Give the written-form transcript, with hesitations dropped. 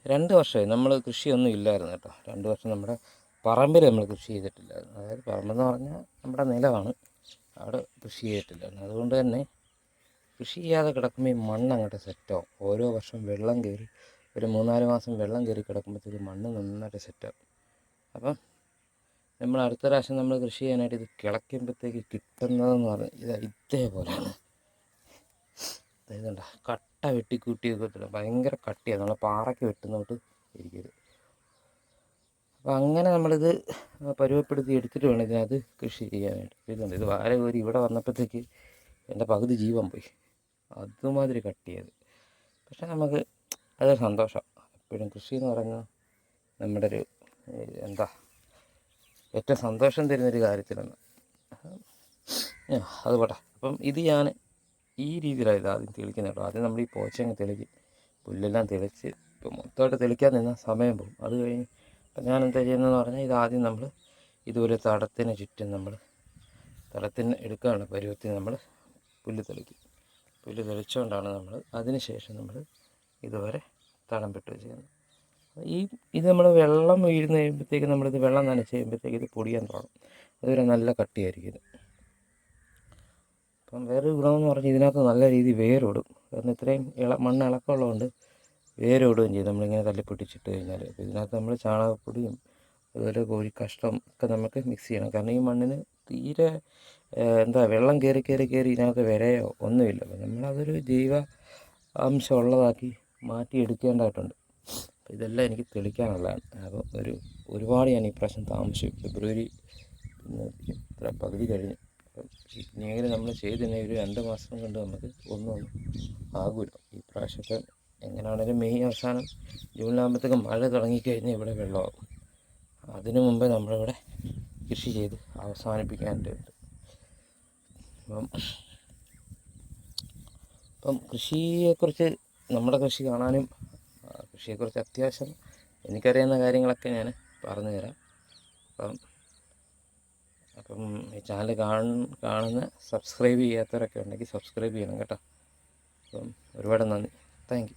2 വർഷമായി നമ്മൾ കൃഷിയൊന്നും ഇല്ലായിരുന്നു കേട്ടോ. 2 വർഷം നമ്മുടെ പറമ്പിൽ നമ്മൾ കൃഷി ചെയ്തിട്ടില്ലായിരുന്നു. അതായത് പറമ്പെന്ന് പറഞ്ഞാൽ നമ്മുടെ നിലമാണ്, അവിടെ കൃഷി ചെയ്തിട്ടില്ലായിരുന്നു. അതുകൊണ്ട് തന്നെ കൃഷി ചെയ്യാതെ കിടക്കുമ്പോൾ ഈ മണ്ണ് അങ്ങോട്ട് സെറ്റാവും. ഓരോ വർഷം വെള്ളം കയറി ഒരു 3-4 മാസം വെള്ളം കയറി കിടക്കുമ്പോഴത്തേക്ക് മണ്ണ് നന്നായിട്ട് സെറ്റാവും. അപ്പം നമ്മൾ അടുത്ത പ്രാവശ്യം നമ്മൾ കൃഷി ചെയ്യാനായിട്ട് ഇത് കിളയ്ക്കുമ്പോഴത്തേക്ക് കിട്ടുന്നതെന്ന് പറഞ്ഞാൽ ഇതേപോലെയാണ്. ഇതുണ്ട കട്ട വെട്ടിക്കൂട്ടിയൊക്കെ ഭയങ്കര കട്ടിയാണ്, നമ്മൾ പാറയ്ക്ക് വെട്ടുന്നോട്ട് ഇരിക്കരുത്. അപ്പോൾ അങ്ങനെ നമ്മളിത് പരുവപ്പെടുത്തി എടുത്തിട്ട് വേണം ഇതിനകത്ത് കൃഷി ചെയ്യാനായിട്ട്. ഇതുണ്ട്, ഇത് വാര കോരി ഇവിടെ വന്നപ്പോഴത്തേക്ക് എൻ്റെ പകുതി ജീവൻ പോയി, അതുമാതിരി കട്ടിയത്. പക്ഷെ നമുക്ക് അതൊരു സന്തോഷം. എപ്പോഴും കൃഷി എന്ന് പറയുന്നത് നമ്മുടെ ഒരു എന്താ ഏറ്റവും സന്തോഷം തരുന്നൊരു കാര്യത്തിലാണ്. അത് പോട്ടെ. അപ്പം ഇത് ഞാൻ ഈ രീതിയിലാണ് ഇത് ആദ്യം തെളിക്കുന്നത് കേട്ടോ. ആദ്യം നമ്മൾ ഈ പോച്ചങ്ങ് തെളിക്കും, പുല്ലെല്ലാം തെളിച്ച് ഇപ്പം മൊത്തമായിട്ട് തെളിക്കാൻ നിന്നാൽ സമയം പോകും. അത് കഴിഞ്ഞ് ഇപ്പം ഞാൻ എന്താ ചെയ്യുന്നതെന്ന് പറഞ്ഞാൽ ഇതാദ്യം നമ്മൾ ഇതുപോലെ തടത്തിന് ചുറ്റും നമ്മൾ തടത്തിന് എടുക്കാനുള്ള പരുവത്തിന് നമ്മൾ പുല്ല് തെളിക്കും. പുല്ല് തെളിച്ചുകൊണ്ടാണ് നമ്മൾ അതിന് ശേഷം നമ്മൾ ഇതുവരെ തടം പെട്ട് ചെയ്യുന്നത്. ഇത് നമ്മൾ വെള്ളം വീഴുന്ന കഴിയുമ്പോഴത്തേക്ക് നമ്മളിത് വെള്ളം നനച്ച് കഴിയുമ്പോഴത്തേക്ക് ഇത് പൊടിയാൻ തുടങ്ങും. അതുവരെ നല്ല കട്ടിയായിരിക്കും ഇത്. അപ്പം വേറൊരു ഗുണമെന്ന് പറഞ്ഞാൽ ഇതിനകത്ത് നല്ല രീതിയിൽ വേരോടും. കാരണം ഇത്രയും മണ്ണ് ഇളക്കമുള്ളതുകൊണ്ട് വേരോടുകയും ചെയ്യും നമ്മളിങ്ങനെ തല്ലിപ്പൊട്ടിച്ചിട്ട് കഴിഞ്ഞാൽ. അപ്പോൾ ഇതിനകത്ത് നമ്മൾ ചാണകപ്പൊടിയും അതുപോലെ കോഴിക്കാഷ്ടം ഒക്കെ നമുക്ക് മിക്സ് ചെയ്യണം. കാരണം ഈ മണ്ണിന് തീരെ വെള്ളം കയറി ഇതിനകത്ത് വിരയോ ഒന്നുമില്ല. അപ്പോൾ നമ്മളതൊരു ജൈവ അംശം ഉള്ളതാക്കി മാറ്റിയെടുക്കേണ്ടതായിട്ടുണ്ട്. അപ്പോൾ ഇതെല്ലാം എനിക്ക് തെളിക്കാനുള്ളതാണ്. അപ്പോൾ ഒരുപാട് ഞാൻ ഈ പ്രാവശ്യം താമസിച്ചു. ഫെബ്രുവരി ഇത്ര പകുതി കഴിഞ്ഞു. അപ്പം ഇനിയെങ്കിലും നമ്മൾ ചെയ്ത് തന്നെ ഒരു 2 മാസം കൊണ്ട് നമുക്ക് ഒന്നും ആകില്ല. ഈ പ്രാവശ്യമൊക്കെ എങ്ങനെയാണെങ്കിലും മെയ് അവസാനം ജൂണിലാകുമ്പോഴത്തേക്കും മഴ തുടങ്ങിക്കഴിഞ്ഞാൽ ഇവിടെ വെള്ളമാകും. അതിനു മുമ്പേ നമ്മളിവിടെ കൃഷി ചെയ്ത് അവസാനിപ്പിക്കാനായിട്ടുണ്ട്. അപ്പം കൃഷിയെക്കുറിച്ച് നമ്മുടെ കൃഷി കാണാനും കൃഷിയെക്കുറിച്ച് അത്യാവശ്യം എനിക്കറിയാവുന്ന കാര്യങ്ങളൊക്കെ ഞാൻ പറഞ്ഞു തരാം. അപ്പം ഈ ചാനൽ കാണുന്ന സബ്സ്ക്രൈബ് ചെയ്യാത്തവരൊക്കെ ഉണ്ടെങ്കിൽ സബ്സ്ക്രൈബ് ചെയ്യണം കേട്ടോ. അപ്പം ഒരുപാട് നന്ദി. Thank you.